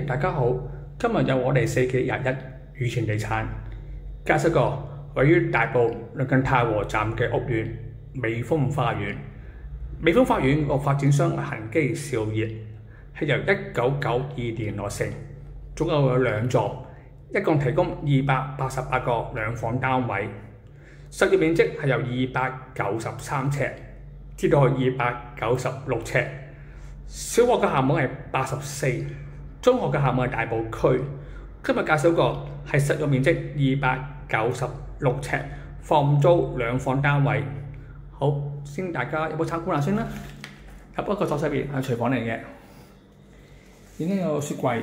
大家好，今日有我哋4K21宇田地產介紹個位於大埔鄰近太和站嘅屋苑美豐花園。美豐花園個發展商恒基兆業係由1992年落成，總共有2座，一共提供288個兩房單位，實業面積係由293尺至到296尺。小學嘅項目係84，中學嘅項目係大埔區。今日介紹個係實用面積296尺，放租兩房單位。好，先大家有冇參觀下先啦。入一個左手邊係廚房嚟嘅，已經有雪櫃，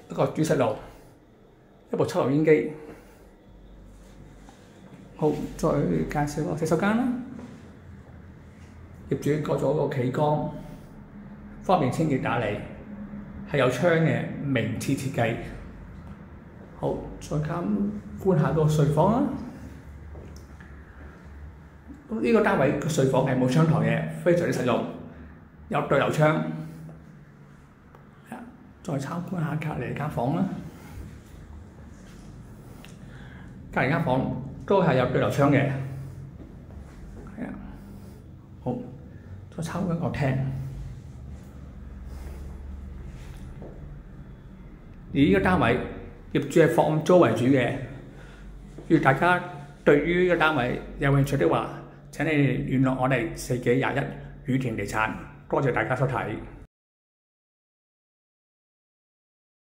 一個煮食爐，一部抽油煙機。好，再介紹個洗手間啦。業主改咗個企缸，方便清潔打理，係有窗嘅明廁設計。好，再參觀下個睡房啦。呢個單位個睡房係冇窗台嘅，非常之實用，有對流窗。再參觀下隔離間房啦。隔離間房都係有對流窗嘅。好，再參觀個廳。而呢個單位業主係放租為主嘅，如大家對於呢個單位有興趣的話，請你聯絡我哋4K21宇田地產。多謝大家收睇。